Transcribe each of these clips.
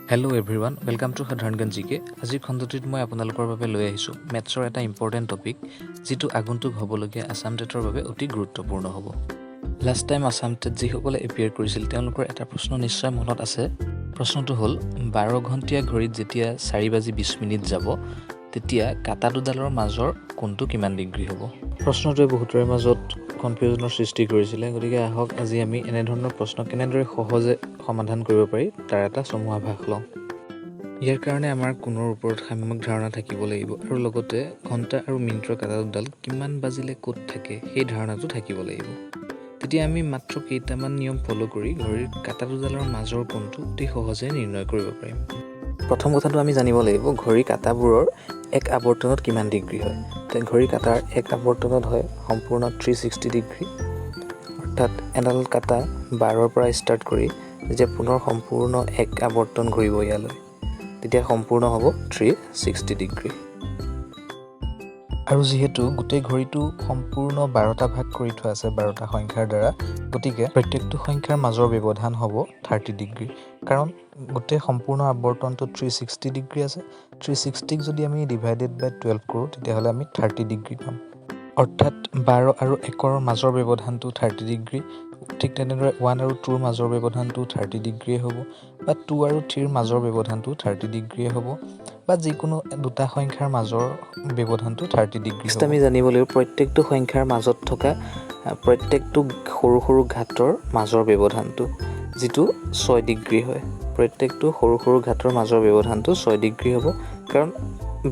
Hello' everyone, welcome to সাধাৰণ জ্ঞান জিকে। আজিৰ খণ্ডটিত মই আপোনালোকৰ বাবে লৈ আহিছোঁ মেথছৰ এটা ইম্পৰ্টেণ্ট টপিক, যিটো আগন্তুক হ'বলগীয়া আছাম টেটৰ বাবে অতি গুৰুত্বপূৰ্ণ হ'ব। লাষ্ট টাইম আছাম টেট যিসকলে এপিয়াৰ কৰিছিল তেওঁলোকৰ এটা প্ৰশ্ন নিশ্চয় মনত আছে। প্ৰশ্নটো হ'ল 12 ঘণ্টীয়া ঘড়ীত যেতিয়া 4:20 যাব, তেতিয়া কাটা দুডালৰ মাজৰ কোণটো কিমান ডিগ্ৰী হ'ব? প্ৰশ্নটোৱে বহুতৰে মাজত কনফিউজনৰ সৃষ্টি কৰিছিলে। গতিকে আহক আজি আমি এনেধৰণৰ প্ৰশ্ন কেনেদৰে সহজে সমাধান কৰিব পাৰি তাৰ এটা চমু আভাস লওঁ। ইয়াৰ কাৰণে আমাৰ কোণৰ ওপৰত সাম্যক ধাৰণা থাকিব লাগিব আৰু লগতে ঘণ্টা আৰু মিনিটৰ কাটা দুডাল কিমান বাজিলে ক'ত থাকে সেই ধাৰণাটো থাকিব লাগিব। তেতিয়া আমি মাত্ৰ কেইটামান নিয়ম ফ'ল' কৰি ঘড়ীৰ কাটা দুডালৰ মাজৰ কোণটো অতি সহজে নিৰ্ণয় কৰিব পাৰিম। প্ৰথম কথাটো আমি জানিব লাগিব ঘড়ী কাটাবোৰৰ এক আৱৰ্তনত কিমান ডিগ্ৰী হয়। ঘড়ী কাটাৰ এক আৱৰ্তনত হয় সম্পূৰ্ণ 360 ডিগ্ৰী, অৰ্থাৎ এডাল কাটা 12ৰ পৰা ষ্টাৰ্ট কৰি যেতিয়া পুনৰ সম্পূৰ্ণ এক আৱৰ্তন ঘূৰিব ইয়ালৈ, তেতিয়া সম্পূৰ্ণ হ'ব 360 ডিগ্ৰী। আৰু যিহেতু গোটেই ঘড়ীটো সম্পূৰ্ণ 12টা ভাগ কৰি থোৱা আছে 12টা সংখ্যাৰ দ্বাৰা, গতিকে প্ৰত্যেকটো সংখ্যাৰ মাজৰ ব্যৱধান হ'ব 30 ডিগ্ৰী। কাৰণ গোটেই সম্পূৰ্ণ আৱৰ্তনটো 360 ডিগ্ৰী আছে। 360ক যদি আমি ডিভাইডেড বাই 12 কৰোঁ তেতিয়াহ'লে আমি 30 ডিগ্ৰী পাম। অৰ্থাৎ 12 আৰু 1ৰ মাজৰ ব্যৱধানটো 30 ডিগ্ৰী। ঠিক তেনেদৰে 1 আৰু 2ৰ মাজৰ ব্যৱধানটো 30 ডিগ্ৰীয়ে হ'ব, বা 2 আৰু 3ৰ মাজৰ ব্যৱধানটো 30 ডিগ্ৰীয়ে হ'ব, বা যিকোনো দুটা সংখ্যাৰ মাজৰ ব্যৱধানটো 30 ডিগ্ৰী হ'ব। আমি জানিব লাগিব প্ৰত্যেকটো সংখ্যাৰ মাজত থকা প্ৰত্যেকটো সৰু সৰু ঘাতৰ মাজৰ ব্যৱধানটো, যিটো 6 ডিগ্ৰী হয়। প্ৰত্যেকটো সৰু সৰু ঘাতৰ মাজৰ ব্যৱধানটো 6 ডিগ্ৰী হ'ব। কাৰণ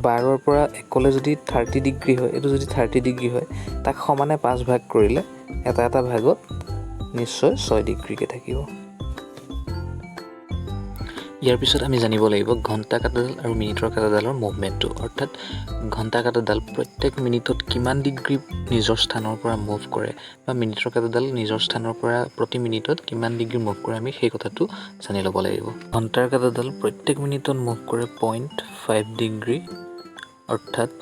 12ৰ পৰা 1লৈ যদি 30 ডিগ্ৰী হয়, এইটো যদি 30 ডিগ্ৰী হয়, তাক সমানে 5 ভাগ কৰিলে এটা এটা ভাগত নিশ্চয় 6 ডিগ্ৰীকৈ থাকিব। ইয়াৰ পিছত আমি জানিব লাগিব ঘণ্টা কাটাডাল আৰু মিনিটৰ কাটাডালৰ মুভমেণ্টটো, অৰ্থাৎ ঘণ্টা কাটাডাল প্ৰত্যেক মিনিটত কিমান ডিগ্ৰী নিজৰ স্থানৰ পৰা মুভ কৰে, বা মিনিটৰ কাটাডাল নিজৰ স্থানৰ পৰা প্ৰতি মিনিটত কিমান ডিগ্ৰী মুভ কৰে, আমি সেই কথাটো জানি ল'ব লাগিব। ঘণ্টাৰ কাটাডাল প্ৰত্যেক মিনিটত মুভ কৰে 0.5 ডিগ্ৰী, অৰ্থাৎ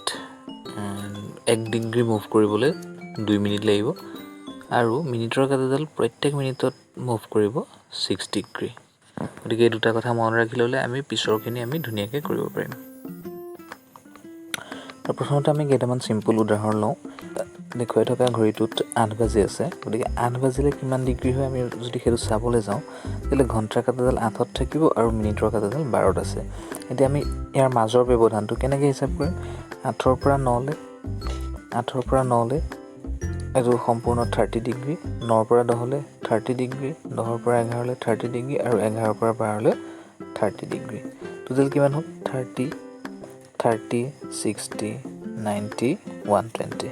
1 ডিগ্ৰী মুভ কৰিবলৈ 2 মিনিট লাগিব। আৰু মিনিটৰ কাটাডাল প্ৰত্যেক মিনিটত মুভ কৰিব 6 ডিগ্ৰী। গতিকে এই দুটা কথা মনত ৰাখি ল'লে আমি পিছৰখিনি আমি ধুনীয়াকৈ কৰিব পাৰিম। প্ৰথমতে আমি কেইটামান চিম্পুল উদাহৰণ লওঁ। দেখুৱাই থকা ঘড়ীটোত 8 বাজি আছে, গতিকে 8 বাজিলে কিমান ডিগ্ৰী হয় আমি যদি সেইটো চাবলৈ যাওঁ, তেতিয়াহ'লে ঘণ্টাৰ কাটাডাল 8ত থাকিব আৰু মিনিটৰ কাটাডাল 12ত আছে। এতিয়া আমি ইয়াৰ মাজৰ ব্যৱধানটো কেনেকৈ হিচাপ কৰিম? 8ৰ পৰা 9লৈ এইটো সম্পূৰ্ণ 30 ডিগ্ৰী, 9ৰ পৰা 10লৈ 30 ডিগ্ৰী, 10ৰ পৰা 11লৈ 30 ডিগ্ৰী, আৰু 11ৰ পৰা 12লৈ 30 ডিগ্ৰী। টোটেল কিমান হ'ল? 30, 60, 90, 120।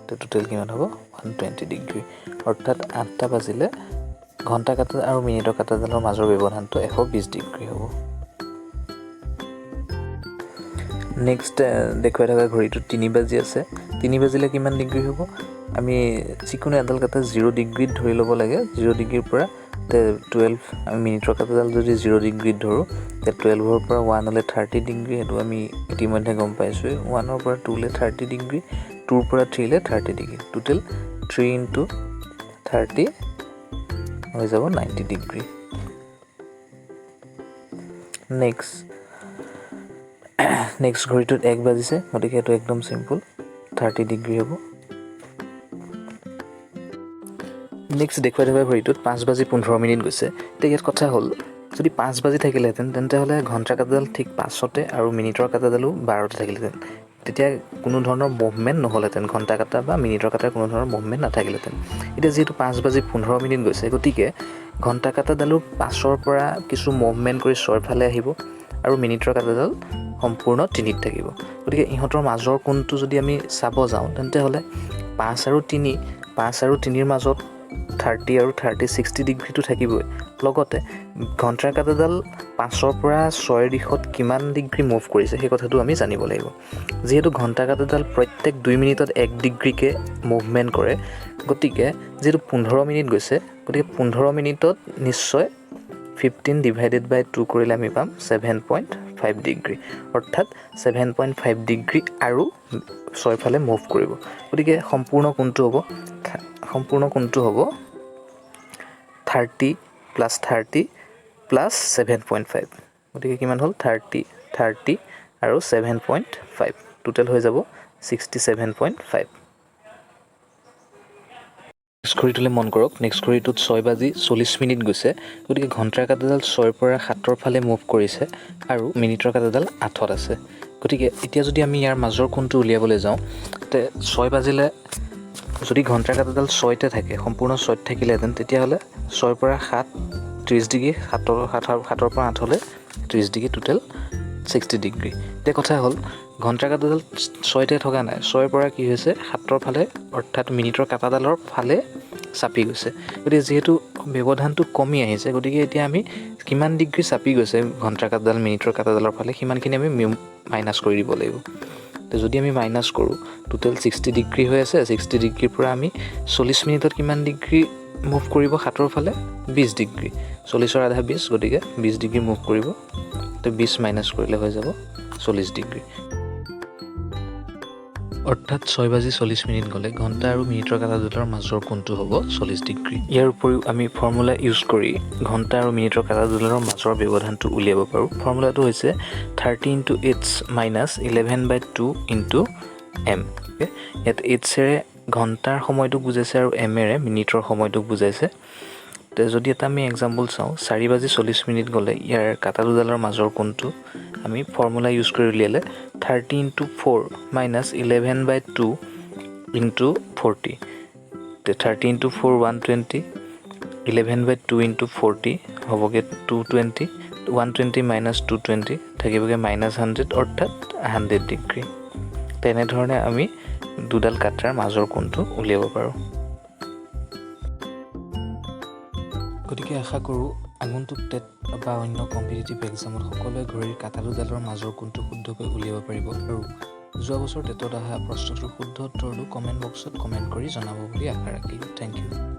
টোটেল কিমান হ'ব? 120 ডিগ্ৰী। অৰ্থাৎ 8টা বাজিলে ঘণ্টা কাটা আৰু মিনিটৰ কাটাডালৰ মাজৰ ব্যৱধানটো 120 ডিগ্ৰী হ'ব। নেক্সট দেখুৱাই থকা ঘড়ীটোত 3 বাজি আছে। 3 বাজিলে কিমান ডিগ্ৰী হ'ব? আমি যিকোনো এডাল কাটা 0 ডিগ্ৰীত ধৰি ল'ব লাগে। 0 ডিগ্ৰীৰ পৰা 12, আমি মিনিটৰ কাটাডাল যদি 0 ডিগ্ৰীত ধৰোঁ, তেতিয়া 12ৰ পৰা 1লৈ 30 ডিগ্ৰী, সেইটো আমি ইতিমধ্যে গম পাইছোঁৱেই। 1ৰ পৰা 2লৈ 30 ডিগ্ৰী, 2ৰ পৰা 3লৈ 30 ডিগ্ৰী। টোটেল 3 × 30 হৈ যাব 90 ডিগ্ৰী। নেক্সট ঘড়ীটোত 1 বাজিছে, গতিকে এইটো একদম চিম্পুল, 30 ডিগ্ৰী হ'ব। নেক্সট দেখুৱাই থকা ঘড়ীটোত 5:15 গৈছে। এতিয়া ইয়াত কথা হ'ল, যদি 5 বাজি থাকিলেহেঁতেন তেন্তেহ'লে ঘণ্টাৰ কাটাডাল ঠিক 5তে আৰু মিনিটৰ কাটাডালো 12তে থাকিলেহেঁতেন। তেতিয়া কোনো ধৰণৰ মুভমেণ্ট নহ'লহেঁতেন, ঘণ্টা কাটা বা মিনিটৰ কাটাৰ কোনো ধৰণৰ মুভমেণ্ট নাথাকিলেহেঁতেন। এতিয়া যিহেতু 5:15 গৈছে, গতিকে ঘণ্টা কাটাডালো 5ৰ পৰা কিছু মুভমেণ্ট কৰি 6ৰ ফালে আহিব, আৰু মিনিটৰ কাটাডাল সম্পূৰ্ণ 3ত থাকিব। গতিকে ইহঁতৰ মাজৰ কোণটো যদি আমি চাব যাওঁ, তেন্তেহ'লে 5 আৰু 3ৰ মাজত 30 আৰু 30, 60 ডিগ্ৰীটো থাকিবই। লগতে ঘণ্টাৰ কাটাডাল 5ৰ পৰা 6ৰ দিশত কিমান ডিগ্ৰী মুভ কৰিছে সেই কথাটো আমি জানিব লাগিব। যিহেতু ঘণ্টা কাটাডাল প্ৰত্যেক 2 মিনিটত 1 ডিগ্ৰীকৈ মুভমেণ্ট কৰে, গতিকে যিহেতু 15 মিনিট গৈছে, গতিকে 15 মিনিটত নিশ্চয় 15 ডিভাইডেড বাই 2 কৰিলে আমি পাম 7.5 ডিগ্ৰী। অৰ্থাৎ 7.5 ডিগ্ৰী আৰু 6ৰ ফালে মুভ কৰিব। গতিকে সম্পূৰ্ণ কোণটো হ'ব 30 + 30 + 7.5। গতিকে কিমান হ'ল 30 আৰু 7.5 টোটেল হৈ যাব 67.5 নেক্সট ঘড়ীটোলৈ মন কৰক নেক্সট ঘড়ীটোত 6:40 গৈছে গতিকে ঘণ্টাৰ কাঁটাডাল 6ৰ পৰা 7ৰ ফালে মুভ কৰিছে আৰু মিনিটৰ কাঁটাডাল 8ত আছে গতিকে এতিয়া যদি আমি ইয়াৰ মাজৰ কোণটো উলিয়াবলৈ যাওঁ তে 6 বাজিলে যদি ঘণ্টাৰ কাঁটাডাল 6তে থাকে সম্পূৰ্ণ 6ত থাকিলেহেঁতেন তেতিয়াহ'লে 6ৰ পৰা 7 30 ডিগ্ৰী 7ৰ পৰা 8লৈ 30 ডিগ্ৰী টোটেল 60 ডিগ্ৰী এতিয়া কথা হ'ল ঘণ্টাৰ কাঁটাডাল 6তে থকা নাই 6ৰ পৰা কি হৈছে 7ৰ ফালে অৰ্থাৎ মিনিটৰ কাঁটাডালৰ ফালে চাপি গৈছে গতিকে যিহেতু ব্যৱধানটো কমি আহিছে গতিকে এতিয়া আমি কিমান ডিগ্ৰী চাপি গৈছে ঘণ্টাৰ কাঁটাডাল মিনিটৰ কাঁটাডালৰ ফালে সিমানখিনি আমি মাইনাছ কৰি দিব লাগিব তো যদি আমি মাইনাছ কৰোঁ টোটেল 60 ডিগ্ৰী হৈ আছে 60 ডিগ্ৰীৰ পৰা আমি 40 মিনিটত কিমান ডিগ্ৰী মুভ কৰিব 7ৰ ফালে 20 ডিগ্ৰী 40ৰ আধা 20 গতিকে 20 ডিগ্ৰী মুভ কৰিব তো 20 মাইনাছ কৰিলে হৈ যাব 40 ডিগ্ৰী অৰ্থাৎ 6:40 গ'লে ঘণ্টা আৰু মিনিটৰ কাঁটাডালৰ মাজৰ কোণটো হ'ব 40 ডিগ্ৰী ইয়াৰ উপৰিও আমি ফৰ্মুলা ইউজ কৰি ঘণ্টা আৰু মিনিটৰ কাঁটাডালৰ মাজৰ ব্যৱধানটো উলিয়াব পাৰোঁ ফৰ্মুলাটো হৈছে 30 × h - 11/2 × m ইয়াত hৰে ঘণ্টাৰ সময়টোক বুজাইছে আৰু mৰে মিনিটৰ সময়টোক বুজাইছে তো যদি এটা আমি এক্সাম্পল চাওঁ 4:40 গ'লে ইয়াৰ কাঁটা দুডালৰ মাজৰ কোণটো আমি ফৰ্মুলা ইউজ কৰি উলিয়ালে 30 × 4 - 11/2 × 40 তো 30 × 4 120 11/2 × 40 হ'বগৈ 220 120 - 220 থাকিবগৈ -100 অৰ্থাৎ 100 ডিগ্ৰী তেনেধৰণে আমি দুডাল কাটাৰ মাজৰ কোণটো উলিয়াব পাৰোঁ গতিকে আশা কৰোঁ আগন্তুক টেট বা অন্য কম্পিটিটিভ এক্সামত সকলোৱে ঘড়ীৰ কাঁটা দুডালৰ মাজৰ কোণটো শুদ্ধকৈ উলিয়াব পাৰিব আৰু যোৱা বছৰ টেটত অহা প্ৰশ্নটোৰ শুদ্ধ উত্তৰটো কমেণ্ট বক্সত কমেণ্ট কৰি জনাব বুলি আশা ৰাখিলোঁ থেংক ইউ